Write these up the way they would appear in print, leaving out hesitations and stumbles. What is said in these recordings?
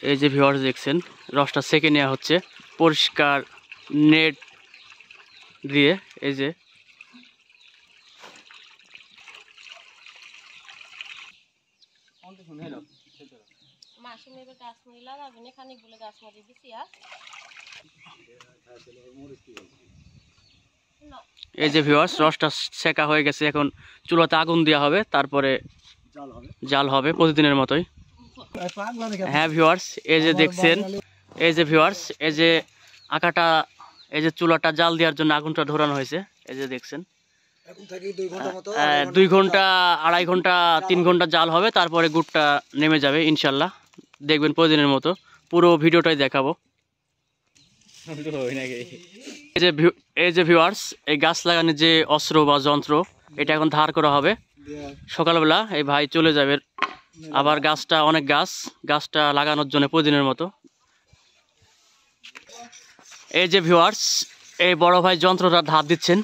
এই যে ভিউয়ার্স দেখছেন রসটা সেকে নেওয়া হচ্ছে পরিষ্কার নেট দিয়ে। এই যে এই যে ভিউয়ার্স রসটা সেকা হয়ে গেছে, এখন চুলাতে আগুন দেওয়া হবে, তারপরে জাল হবে প্রতিদিনের মতোই। হ্যাঁ ভিউয়ার্স এই যে দেখছেন, এই যে ভিউয়ার্স এই যে আঁকাটা, এই যে চুলাটা জাল দেওয়ার জন্য আগুনটা ধরানো হয়েছে। এই যে দেখছেন 2 ঘন্টা 2.5 ঘন্টা 3 ঘন্টা জাল হবে, তারপরে গুড়টা নেমে যাবে ইনশাল্লাহ। দেখবেন প্রতিদিনের মতো পুরো ভিডিওটাই দেখাবো। এই যে ভিউয়ার্স এই গাছ লাগানোর যে অস্ত্র বা যন্ত্র, এটা এখন ধার করা হবে। সকালবেলা এই ভাই চলে যাবে আবার গাছটা, অনেক গাছটা লাগানোর জন্য প্রতিদিনের মতো। এই যে ভিউয়ার্স এই বড় ভাই যন্ত্রটা ধার দিচ্ছেন,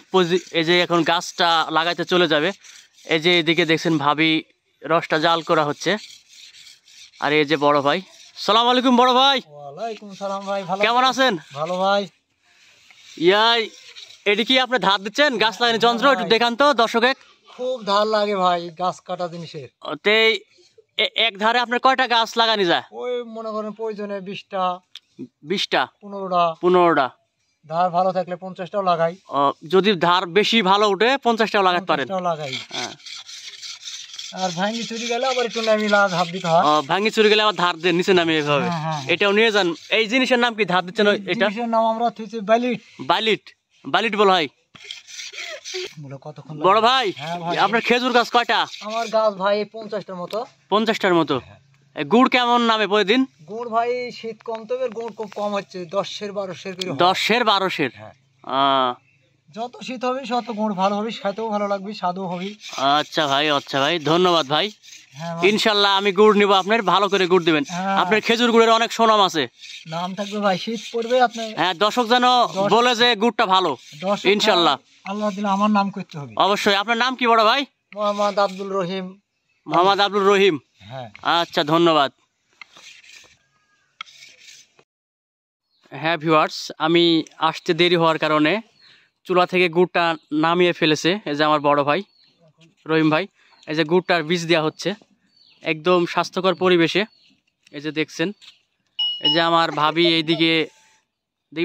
এই যে এখন গাছটা লাগাইতে চলে যাবে। এই যে এদিকে দেখছেন ভাবি রসটা জাল করা হচ্ছে। আর এই যে বড় ভাই, সালাম আলাইকুম বড় ভাই। ওয়ালাইকুম সালাম ভাই, ভালো কেমন আছেন? ভালো ভাই। এটি কি আপনি ধার দিচ্ছেন গাছ লাগানোর যন্ত্র? একটু দেখান তো দর্শকে। খুব ধার লাগে ভাই গাছ কাটা জিনিসের। এক ধারে আপনার কয়টা গাছ লাগানি যায়? ওই মনে করেন প্রয়োজনে 20টা 15টা। ধার ভালো থাকলে 50টাও লাগাই। যদি ধার বেশি ভালো উঠে 50টাও লাগাতে পারেন। লাগাই। আর ভাঙি চুরি গেলে আবার একটু নামি ধার দিতে হয়। ভাঙি চুরি গেলে আবার ধার দিয়ে নিচে নামিয়ে এভাবে। এটাও নিয়ে যান। এই জিনিসের নাম কি ধার দিচ্ছেন? এটা জিনিসের নাম আমরা থুইছি বালিট বলা হয়। বড় ভাই আপনার খেজুর গাছ কয়টা? আমার গাছ ভাই 50টার মতো। 50টার মতো। গুড় কেমন নামে প্রতিদিন? গুড় ভাই শীত কম, তবে গুড় খুব কম হচ্ছে, 10-12 করে। 10-12 যত শীত হবে তত গুড় ভালো হবে, খেতেও ভালো লাগবে, স্বাদও হবে। আচ্ছা ভাই ধন্যবাদ ভাই। ইনশাল্লাহ আমি গুড় নিব আপনার, ভালো করে গুড় দিবেন। আপনার খেজুর গুড়ের অনেক সুনাম আছে, নাম থাকবে ভাই। শীত পড়বে আপনার, হ্যাঁ দর্শক যেন বলে যে গুড়টা ভালো। ইনশাল্লাহ আল্লাহ দিলে আমার নাম করতে হবে অবশ্যই। আপনার নাম কি বড় ভাই? মোহাম্মদ আব্দুল রহিম। মোহাম্মদ আব্দুল রহিম। আচ্ছা ধন্যবাদ। হ্যাঁ ভিউয়ার্স আমি আসতে দেরি হওয়ার কারণে চুলা থেকে গুড়টা নামিয়ে ফেলেছে এই যে আমার বড় ভাই রহিম ভাই। এই যে গুড়টার বীজ দেওয়া হচ্ছে একদম স্বাস্থ্যকর পরিবেশে। এই যে দেখছেন, এই যে আমার ভাবি এইদিকে,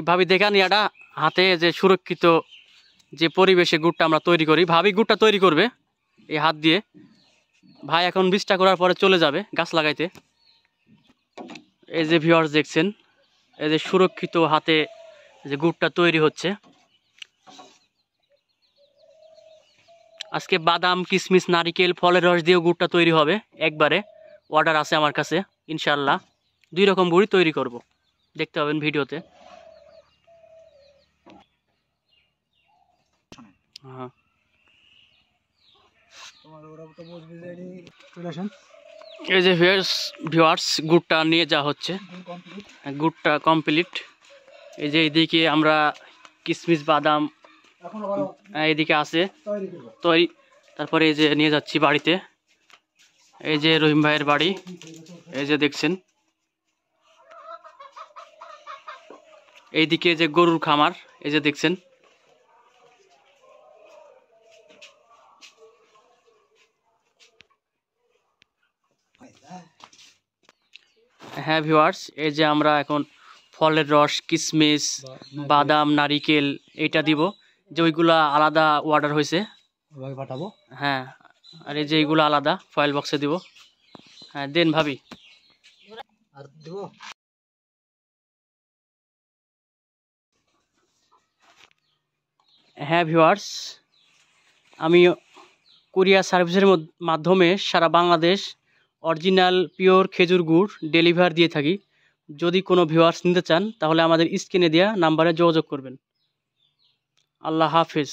ভাবি দেখান ইয়াটা হাতে, যে সুরক্ষিত যে পরিবেশে গুড়টা আমরা তৈরি করি, ভাবি গুড়টা তৈরি করবে এই হাত দিয়ে। ভাই এখন বীজটা করার পরে চলে যাবে গাছ লাগাইতে। এই যে ভিউয়ার্স দেখছেন এই যে সুরক্ষিত হাতে যে গুড়টা তৈরি হচ্ছে। আজকে বাদাম, কিশমিশ, নারিকেল, ফলের রস দিয়েও গুড়টা তৈরি হবে একবারে। অর্ডার আছে আমার কাছে ইনশাল্লাহ। 2 রকম গুড়ই তৈরি করব, দেখতে পাবেন ভিডিওতে। এই যে ভিউয়ার্স গুড়টা নিয়ে যাওয়া হচ্ছে, গুড়টা কমপ্লিট। এই যে এইদিকে আমরা কিশমিশ, বাদাম এইদিকে আছে তৈরি, তারপরে এই যে নিয়ে যাচ্ছি বাড়িতে। এই যে রহিম ভাইয়ের বাড়ি, এই যে দেখছেন। এইদিকে যে গরুর খামার, এই যে দেখছেন। হ্যাঁ ভিউয়ার্স এই যে আমরা এখন ফলের রস, কিশমিশ, বাদাম, নারিকেল এইটা দিব, যে ওইগুলা আলাদা অর্ডার হয়েছে পাঠাবো। হ্যাঁ আর এই যে এইগুলো আলাদা ফয়েল বক্সে দিব। হ্যাঁ দেন ভাবি। হ্যাঁ ভিউয়ার্স আমি কুরিয়ার সার্ভিসের মাধ্যমে সারা বাংলাদেশ অরিজিনাল পিওর খেজুর গুড় ডেলিভার দিয়ে থাকি। যদি কোনো ভিউয়ার্স নিতে চান তাহলে আমাদের স্ক্রিনে দেওয়া নাম্বারে যোগাযোগ করবেন। আল্লাহ হাফেজ।